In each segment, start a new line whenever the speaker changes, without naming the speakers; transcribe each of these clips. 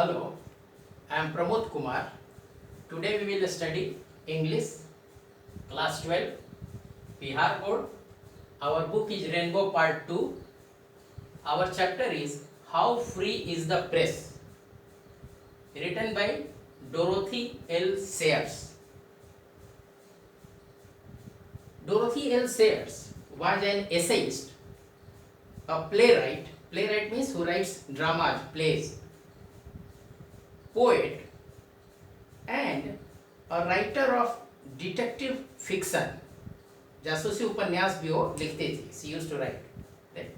Hello, I am Pramod Kumar. Today we will study English class 12 Bihar board. Our book is Rainbow Part 2. Our chapter is How Free is the Press, written by Dorothy L. Sayers. Dorothy L. Sayers was an essayist, a playwright. Playwright means who writes dramas, plays, poet, and a writer of detective fiction. जासूसी उपन्यास भी वो लिखते थे. She used to write. Right?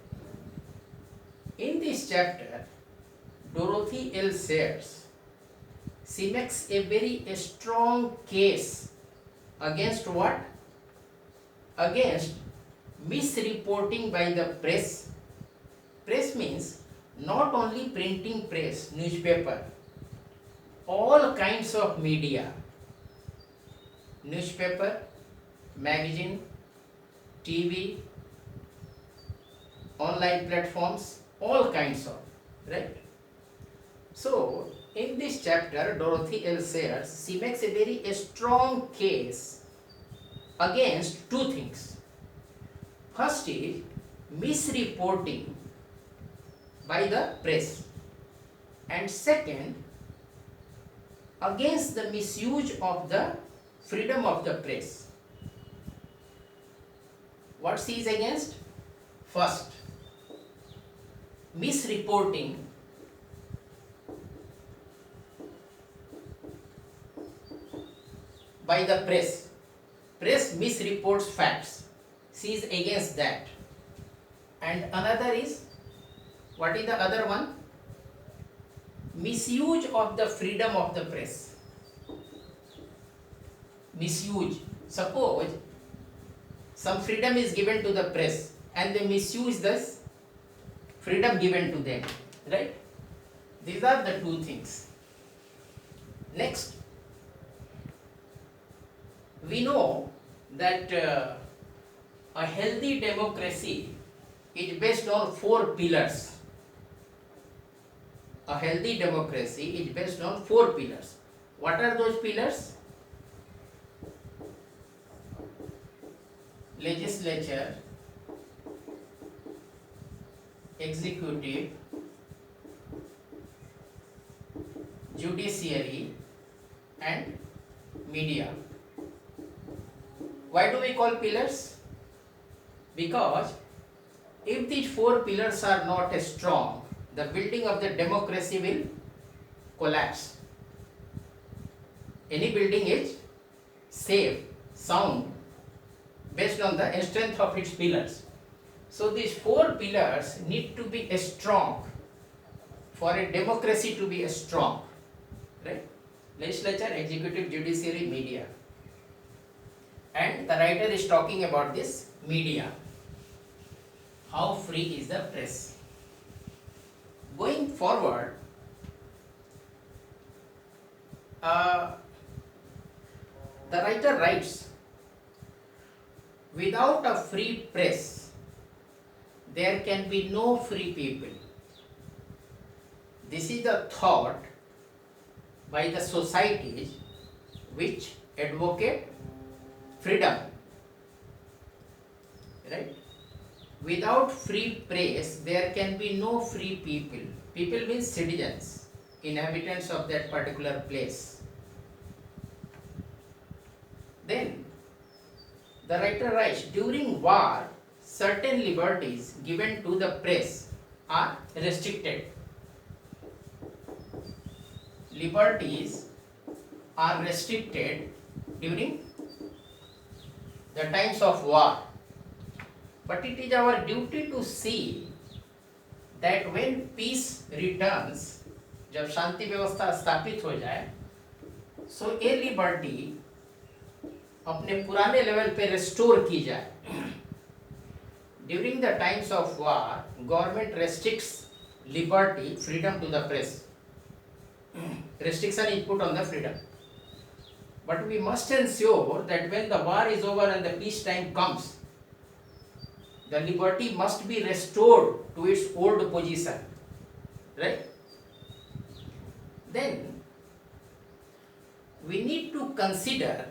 In this chapter, Dorothy L. Sayers, she makes a very strong case against what? Against misreporting by the press. Press means not only printing press, newspaper, all kinds of media, newspaper, magazine, TV, online platforms, all kinds of, right? So, in this chapter, Dorothy L. Sayers, she makes a very strong case against two things. First is misreporting by the press, and second, against the misuse of the freedom of the press. What she is against? First, misreporting by the press. Press misreports facts. She is against that. And another is, what is the other one? Misuse of the freedom of the press. Misuse. Suppose some freedom is given to the press and they misuse this freedom given to them. Right? These are the two things. Next, we know that a healthy democracy is based on 4 pillars. A healthy democracy is based on 4 pillars. What are those pillars? Legislature, executive, judiciary, and media. Why do we call pillars? Because if these 4 pillars are not strong, the building of the democracy will collapse. Any building is safe, sound, based on the strength of its pillars. So these 4 pillars need to be strong for a democracy to be strong. Right? Legislature, executive, judiciary, media. And the writer is talking about this media. How free is the press? Going forward, the writer writes, without a free press, there can be no free people. This is the thought by the societies which advocate freedom. Right? Without free press, there can be no free people. People means citizens, inhabitants of that particular place. Then, the writer writes, during war, certain liberties given to the press are restricted. Liberties are restricted during the times of war. But it is our duty to see that when peace returns, जब शांति व्यवस्था स्थापित हो जाए, so a liberty अपने पुराने level पे restore की जाए. During the times of war, government restricts liberty, freedom to the press. Restriction is put on the freedom. But we must ensure that when the war is over and the peace time comes, the liberty must be restored to its old position. Right? then we need to consider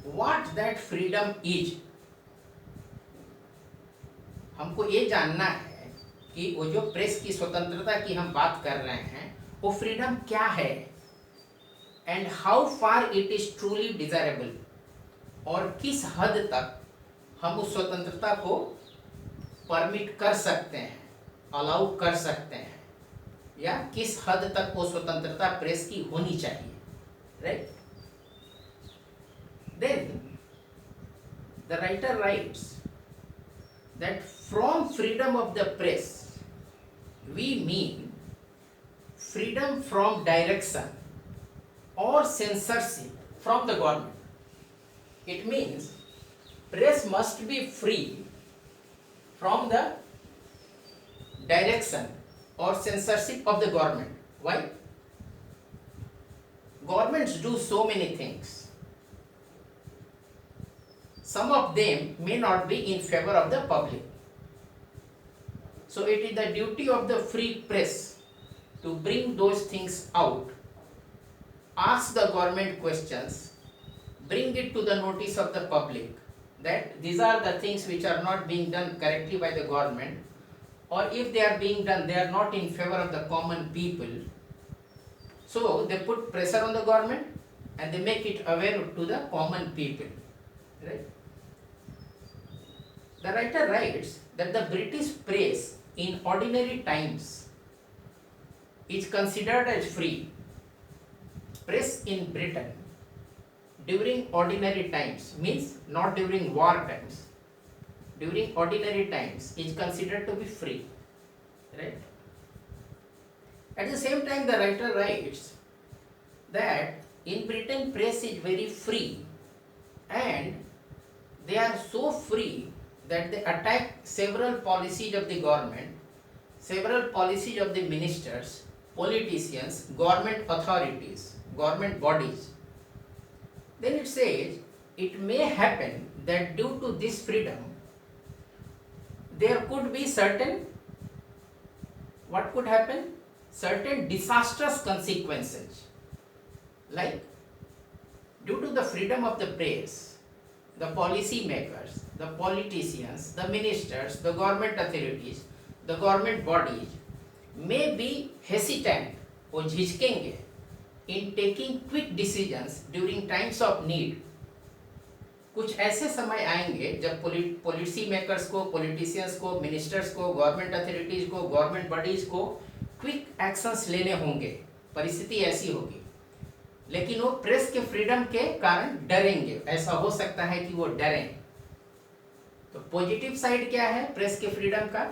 what that freedom is. हमको ये जानना है कि वो जो press की स्वतंत्रता की हम बात कर रहे हैं वो फ्रीडम क्या है, and how far it is truly desirable, और किस हद तक हम उस स्वतंत्रता को परमिट कर सकते हैं, अलाउ कर सकते हैं, या किस हद तक वो स्वतंत्रता प्रेस की होनी चाहिए, right. Then the writer writes that from freedom of the press we mean freedom from direction or censorship from the government. It means press must be free from the direction or censorship of the government. Why? Governments do so many things. Some of them may not be in favor of the public. So it is the duty of the free press to bring those things out, ask the government questions, bring it to the notice of the public that these are the things which are not being done correctly by the government, or if they are being done, they are not in favor of the common people. So they put pressure on the government and they make it aware to the common people, right? The writer writes that the British press in ordinary times is considered as free. Press in Britain during ordinary times, means not during war times, during ordinary times is considered to be free, right? At the same time, the writer writes that in Britain press is very free, and they are so free that they attack several policies of the government, several policies of the ministers, politicians, government authorities, government bodies. Then it says, it may happen that due to this freedom, there could be certain, what could happen? Certain disastrous consequences. Like, due to the freedom of the press, the policy makers, the politicians, the ministers, the government authorities, the government bodies may be hesitant or झिझकेंगे in taking quick decisions during times of need. कुछ ऐसे समय आएंगे जब policy makers को, politicians को, ministers को, government authorities को, government bodies को क्विक एक्शंस लेने होंगे, परिस्थिति ऐसी होगी, लेकिन वो प्रेस के फ्रीडम के कारण डरेंगे. ऐसा हो सकता है कि वो डरें. तो पॉजिटिव साइड क्या है प्रेस के फ्रीडम का,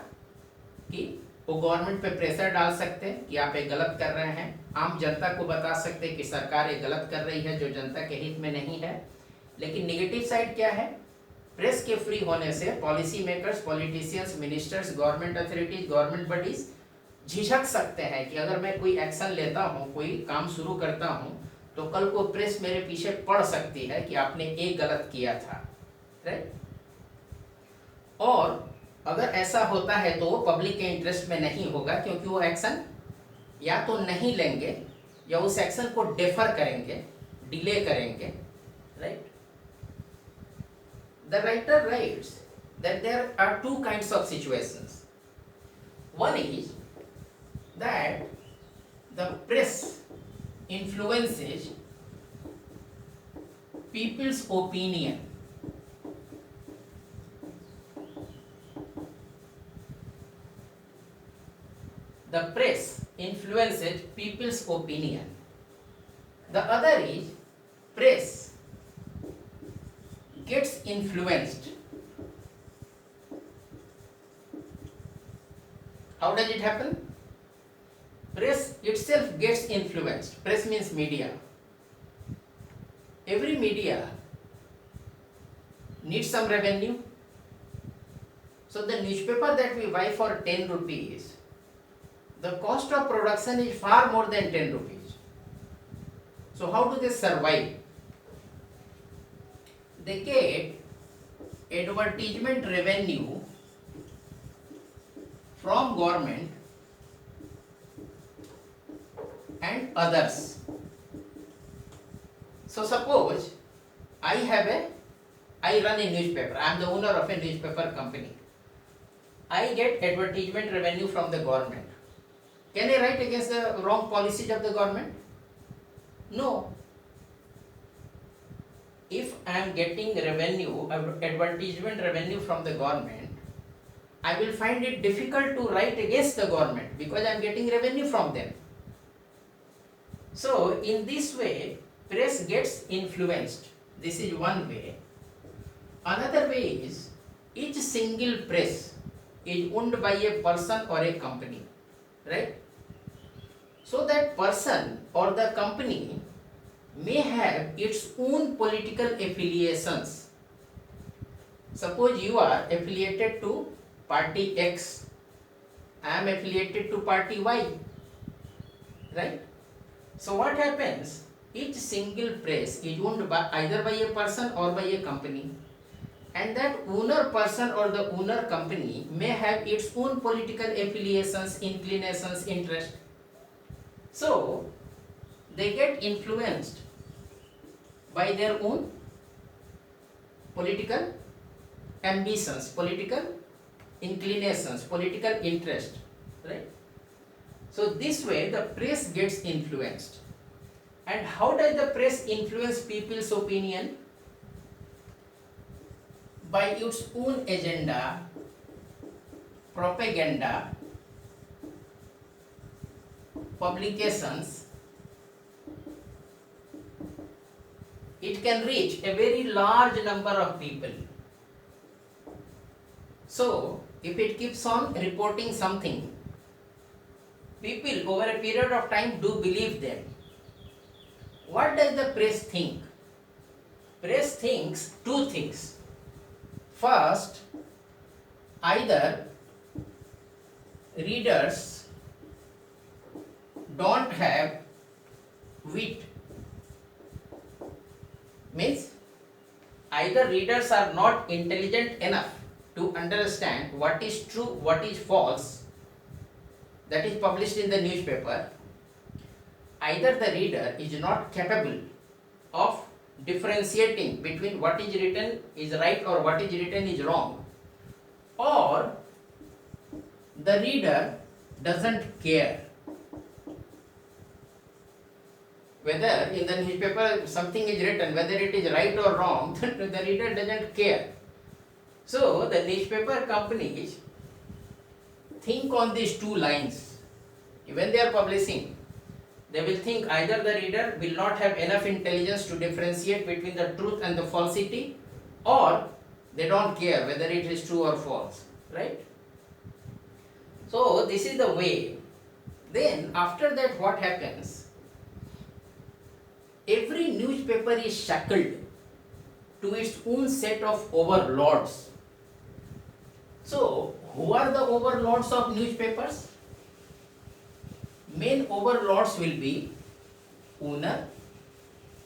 कि वो गवर्नमेंट पे प्रेशर डाल सकते हैं कि आप ये गलत कर रहे हैं, आम जनता को बता सकते हैं कि सरकार ये गलत कर रही है जो जनता के हित में नहीं है. लेकिन नेगेटिव साइड क्या है, प्रेस के फ्री होने से policy makers, politicians, ministers, government authorities, government bodies झिझक सकते हैं कि अगर मैं कोई एक्शन लेता हूँ, कोई काम शुरू करता हूँ, तो कल को प्रेस मेरे पीछे पड़ सकती है कि आपने ये गलत किया था, राइट. और अगर ऐसा होता है तो वो पब्लिक के इंटरेस्ट में नहीं होगा, क्योंकि वो एक्शन या तो नहीं लेंगे या उस एक्शन को डेफर करेंगे, डिले करेंगे, right. The writer writes that there are two kinds of situations. One is that the press influences people's opinion. The press influences people's opinion. The other is press gets influenced. How does it happen? Press itself gets influenced. Press means media. Every media needs some revenue. So the newspaper that we buy for 10 rupees, the cost of production is far more than 10 rupees. So how do they survive? They get advertisement revenue from government and and others. So suppose I run a newspaper. I am the owner of a newspaper company. I get advertisement revenue from the government. Can I write against the wrong policies of the government? No. If I am getting revenue, advertisement revenue from the government, I will find it difficult to write against the government because I am getting revenue from them. So in this way, press gets influenced. This is one way. Another way is each single press is owned by a person or a company, right? So that person or the company may have its own political affiliations. Suppose you are affiliated to party X, I am affiliated to party Y, right? So what happens? Each single press is owned by either by a person or by a company, and that owner person or the owner company may have its own political affiliations, inclinations, interest. So they get influenced by their own political ambitions, political inclinations, political interest, right? So this way the press gets influenced. And how does the press influence people's opinion? By its own agenda, propaganda, publications. It can reach a very large number of people. So, if it keeps on reporting something, people over a period of time do believe them. What does the press think? Press thinks two things. First, either readers don't have wit, means either readers are not intelligent enough to understand what is true, what is false, that is published in the newspaper. Either the reader is not capable of differentiating between what is written is right or what is written is wrong, or the reader doesn't care whether in the newspaper something is written, whether it is right or wrong. The reader doesn't care. So the newspaper companies think on these two lines. When they are publishing, they will think either the reader will not have enough intelligence to differentiate between the truth and the falsity, or they don't care whether it is true or false, right? So this is the way. Then after that what happens? Every newspaper is shackled to its own set of overlords. So who are the overlords of newspapers? Main overlords will be owner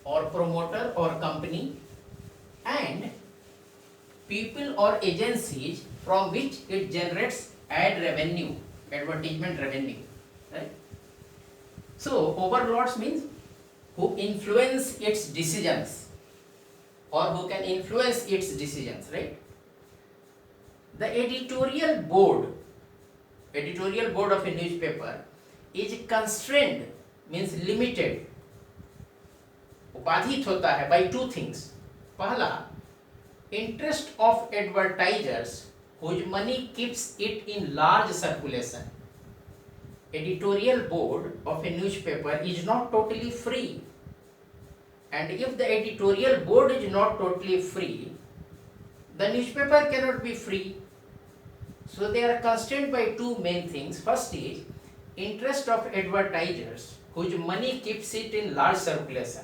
or promoter or company, and people or agencies from which it generates ad revenue, advertisement revenue, right? So overlords means who influence its decisions or who can influence its decisions, right? The editorial board of a newspaper is constrained, means limited, उपाधित होता है by two things. पहला, interest of advertisers whose money keeps it in large circulation. Editorial board of a newspaper is not totally free, and if the editorial board is not totally free, the newspaper cannot be free. So they are constrained by two main things. First is interest of advertisers whose money keeps it in large circulation.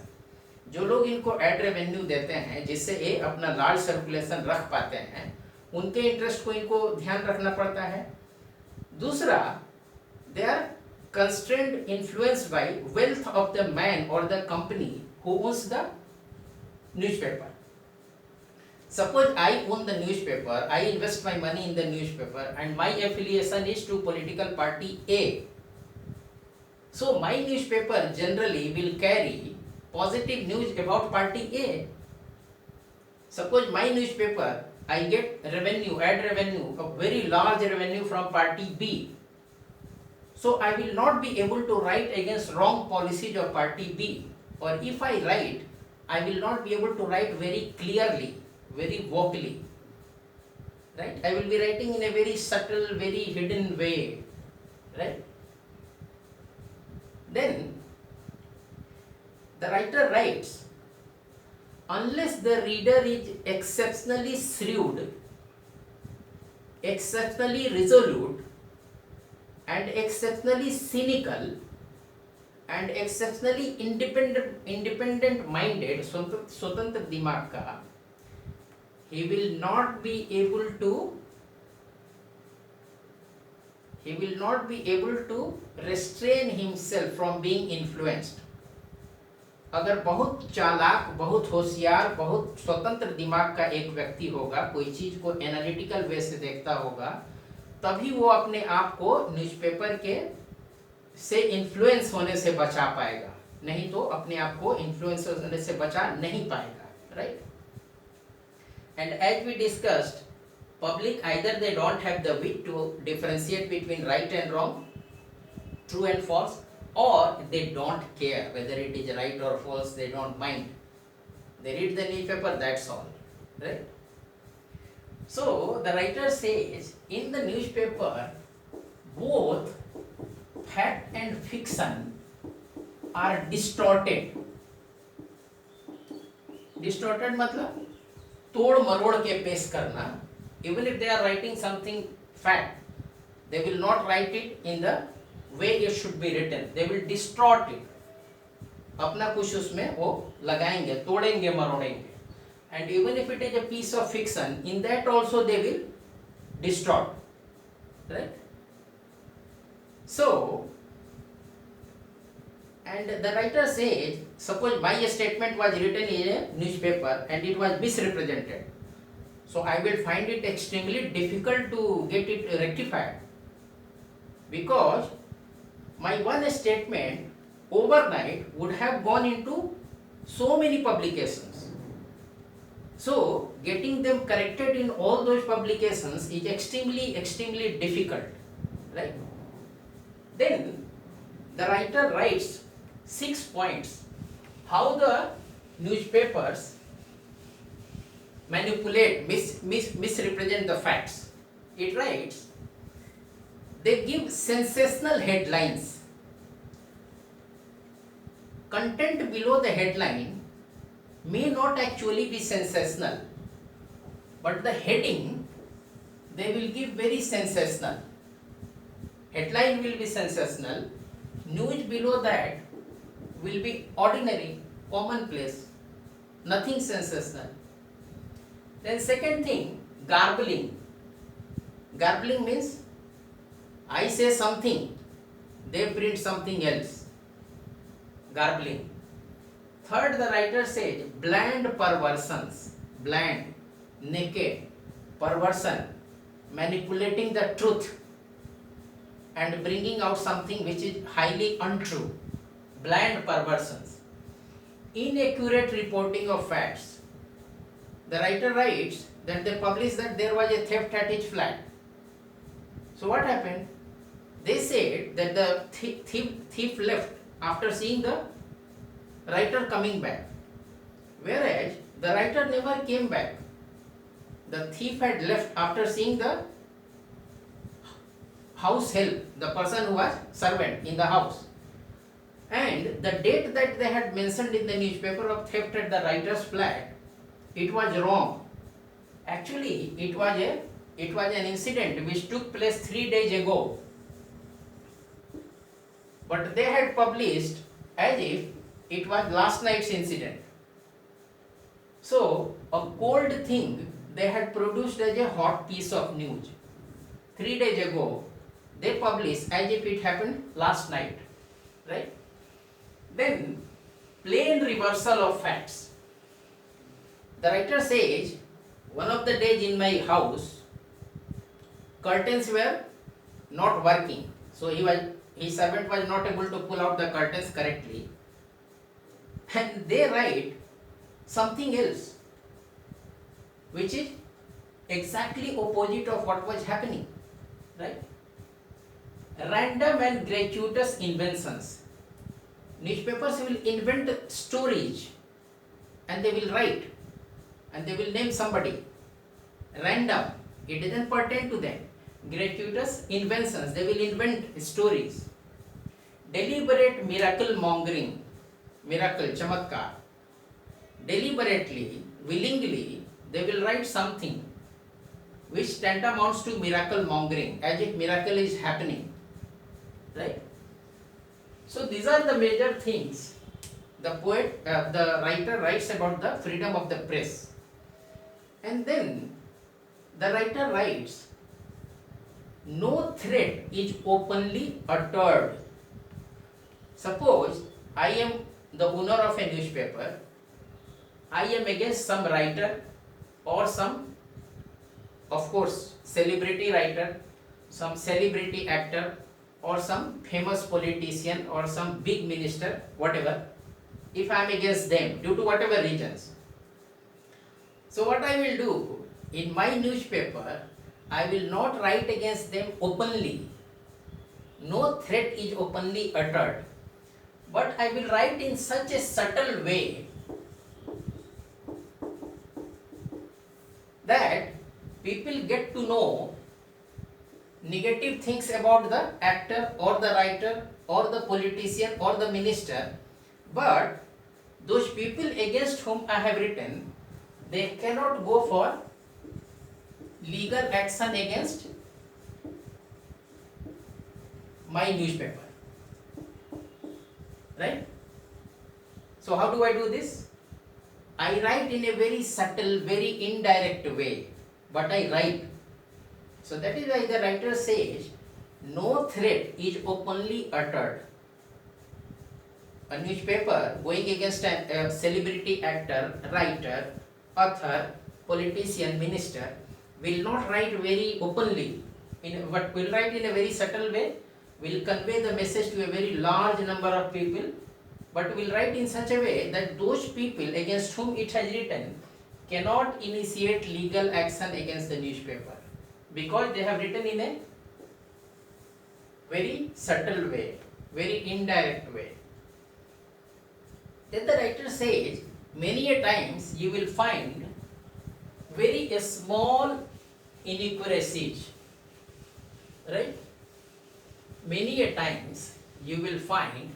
जो लोग इनको ad revenue देते हैं जिससे ये अपना large circulation रख पाते हैं, उनके इंटरेस्ट को इनको ध्यान रखना पड़ता है. दूसरा, they are constrained, influenced by wealth of the man or the company who owns the newspaper. Suppose I own the newspaper, I invest my money in the newspaper, and my affiliation is to political party A. So my newspaper generally will carry positive news about party A. Suppose my newspaper, I get revenue, ad revenue, a very large revenue from party B. So I will not be able to write against wrong policies of party B. Or if I write, I will not be able to write very clearly, very vocally. Right? I will be writing in a very subtle, very hidden way. Right? Then the writer writes, unless the reader is exceptionally shrewd, exceptionally resolute, and exceptionally cynical, and exceptionally independent minded, स्वतंत्र दिमाग का, he will not be able to restrain himself from being influenced. अगर बहुत चालाक, बहुत होशियार, बहुत स्वतंत्र दिमाग का एक व्यक्ति होगा, कोई चीज को एनालिटिकल वे से देखता होगा, तभी वो अपने आप को न्यूज़पेपर के से इन्फ्लुएंस होने से बचा पाएगा, नहीं तो अपने आप को इन्फ्लुएंस होने से बचा नहीं पाएगा. Right? And as we discussed, public either they don't have the wit to differentiate between right and wrong, true and false, or they don't care whether it is right or false, they don't mind. They read the newspaper, that's all. Right? So the writer says, in the newspaper, both fact and fiction are distorted. Distorted मतलब तोड़ मरोड़ के पेश करना. Even if they are writing something fact, they will not write it in the way it should be written. They will distort it. अपना कुछ उसमें वो लगाएंगे, तोड़ेंगे, मरोड़ेंगे. And even if it is a piece of fiction, in that also they will distort. Right? So, and the writer says, suppose my statement was written in a newspaper and it was misrepresented. So I will find it extremely difficult to get it rectified, because my one statement overnight would have gone into so many publications. So getting them corrected in all those publications is extremely difficult. Right? Then the writer writes 6 points how the newspapers manipulate, misrepresent the facts. It writes, they give sensational headlines. Content below the headline may not actually be sensational, but the heading they will give very sensational. Headline will be sensational, news below that will be ordinary, commonplace, nothing sensational. Then second thing, garbling. Garbling means I say something, they print something else. Garbling. Third, the writer says bland perversions. Bland, naked, perversion, manipulating the truth and bringing out something which is highly untrue. Bland perversions. Inaccurate reporting of facts. The writer writes that they published that there was a theft at his flat. So what happened? They said that the thief left after seeing the writer coming back. Whereas the writer never came back. The thief had left after seeing the house help, the person who was servant in the house. And the date that they had mentioned in the newspaper of theft at the writer's flat, it was wrong. Actually, it was an incident which took place 3 days ago. But they had published as if it was last night's incident. So, a cold thing they had produced as a hot piece of news. 3 days ago, they published as if it happened last night. Right? Then, plain reversal of facts. The writer says, one of the days in my house, curtains were not working. So he his servant was not able to pull out the curtains correctly, and they write something else, which is exactly opposite of what was happening, right? Random and gratuitous inventions. Newspapers will invent stories and they will write and they will name somebody. Random, it doesn't pertain to them. Gratuitous inventions, they will invent stories. Deliberate miracle mongering, miracle, chamatkar. Deliberately, willingly, they will write something which tantamounts to miracle mongering, as if miracle is happening, right? So these are the major things the writer writes about the freedom of the press. And then the writer writes, no threat is openly uttered. Suppose I am the owner of a newspaper, I am against some writer or some, of course, celebrity writer, some celebrity actor, or some famous politician or some big minister, whatever, if I am against them due to whatever reasons. So what I will do, in my newspaper, I will not write against them openly. No threat is openly uttered. But I will write in such a subtle way that people get to know negative things about the actor or the writer or the politician or the minister, but those people against whom I have written, they cannot go for legal action against my newspaper, right? So how do I do this? I write in a very subtle, very indirect way, but I write. So that is why the writer says, no threat is openly uttered. A newspaper going against a celebrity actor, writer, author, politician, minister will not write very openly, but will write in a very subtle way, will convey the message to a very large number of people, but will write in such a way that those people against whom it has written cannot initiate legal action against the newspaper, because they have written in a very subtle way, very indirect way. Then the writer says, many a times you will find very small inaccuracies, right? Many a times you will find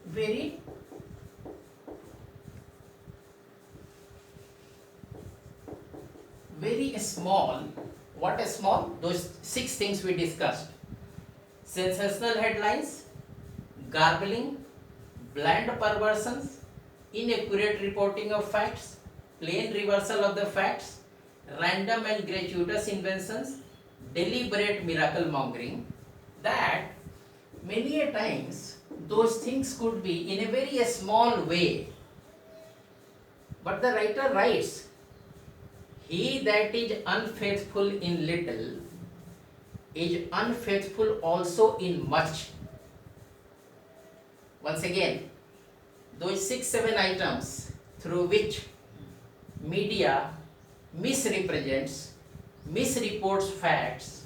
very small. What is small? Those 6 things we discussed: sensational headlines, garbling, bland perversions, inaccurate reporting of facts, plain reversal of the facts, random and gratuitous inventions, deliberate miracle mongering. That many a times those things could be in a very small way. But the writer writes, he that is unfaithful in little is unfaithful also in much. Once again, those 6-7 items through which media misrepresents, misreports facts,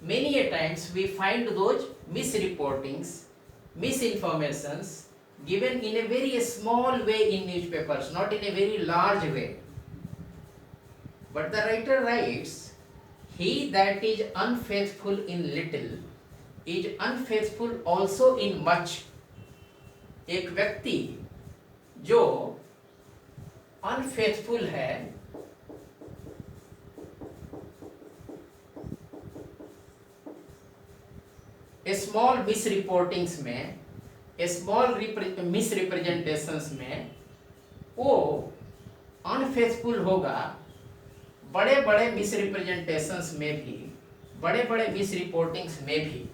many a times we find those misreportings, misinformations given in a very small way in newspapers, not in a very large way. But the writer writes, he that is unfaithful in little is unfaithful also in much. एक व्यक्ति जो unfaithful है, small मिसरिपोर्टिंग्स में, small मिसरिप्रेजेंटेशंस में, वो unfaithful होगा बड़े बड़े मिसरिप्रेजेंटेशंस में भी, बड़े बड़े मिसरिपोर्टिंग्स में भी।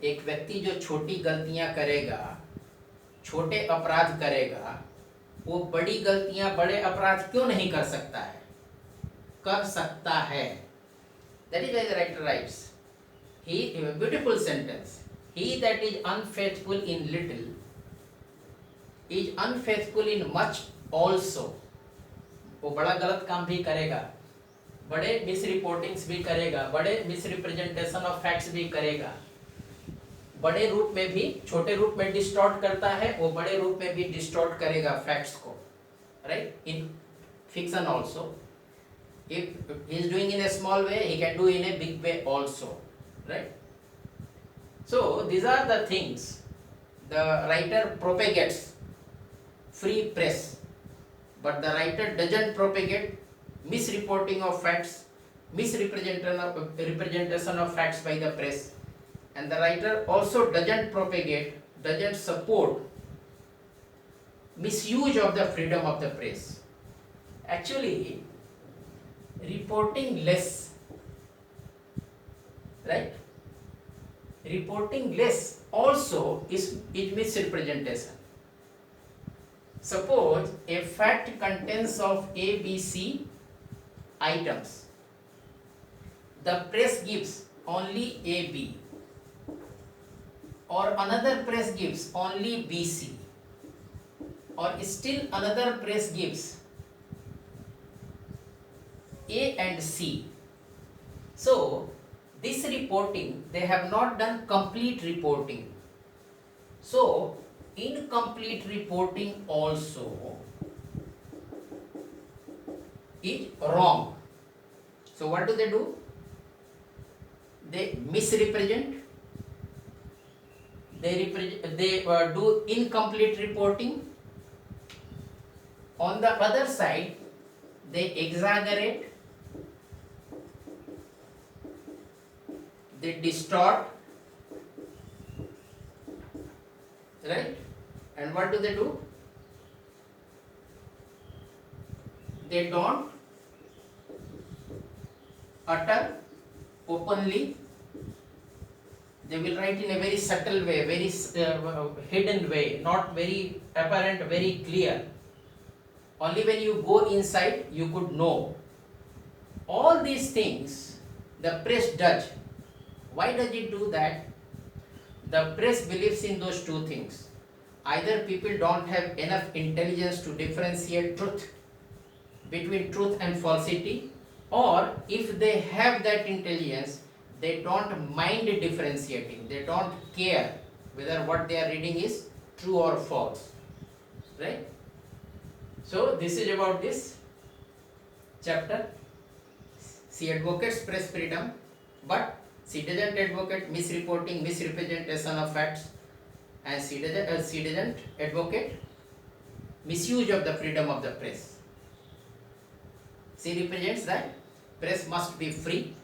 एक व्यक्ति जो छोटी गलतियां करेगा, छोटे अपराध करेगा, वो बड़ी गलतियां, बड़े अपराध क्यों नहीं कर सकता है? कर सकता है। That is why the writer writes, a beautiful sentence. He that is unfaithful in little is unfaithful in much also. वो बड़ा गलत काम भी करेगा, बड़े मिस रिपोर्टिंग्स भी करेगा, बड़े मिस रिप्रेजेंटेशन ऑफ फैक्ट्स भी करेगा, बड़े रूप में भी, छोटे रूप में डिस्टॉर्ट करता है, वो बड़े रूप में भी डिस्टॉर्ट करेगा फैक्ट्स को, right? In fiction also, if he is doing in a small way, he can do in a big way also, right? So these are the things the writer propagates free press, but the writer doesn't propagate misreporting of facts, misrepresentation of facts by the press, and the writer also doesn't support misuse of the freedom of the press. Actually, reporting less, right? Reporting less also is misrepresentation. Suppose a fact contains of A, B, C items. The press gives only A, B, or another press gives only B, C, or still another press gives A and C. So this reporting, they have not done complete reporting. So incomplete reporting also is wrong. So what do? They misrepresent. They do incomplete reporting. On the other side, they exaggerate, they distort, right? And what do? They don't utter openly. They will write in a very subtle way, very hidden way, not very apparent, very clear. Only when you go inside, you could know. All these things the press does. Why does it do that? The press believes in those two things. Either people don't have enough intelligence to differentiate between truth and falsity, or if they have that intelligence, they don't mind differentiating. They don't care whether what they are reading is true or false, right? So this is about this chapter. She advocates press freedom, but she doesn't advocate misreporting, misrepresentation of facts, and she doesn't advocate misuse of the freedom of the press. She represents that press must be free,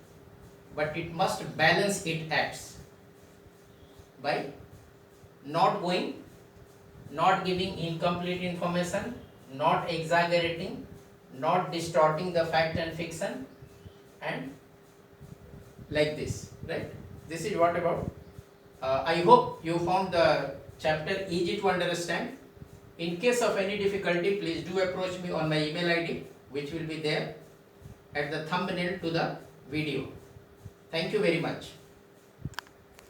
but it must balance its acts by not giving incomplete information, not exaggerating, not distorting the fact and fiction, and like this, right? This is what about. I hope you found the chapter easy to understand. In case of any difficulty, please do approach me on my email ID, which will be there at the thumbnail to the video. Thank you very much.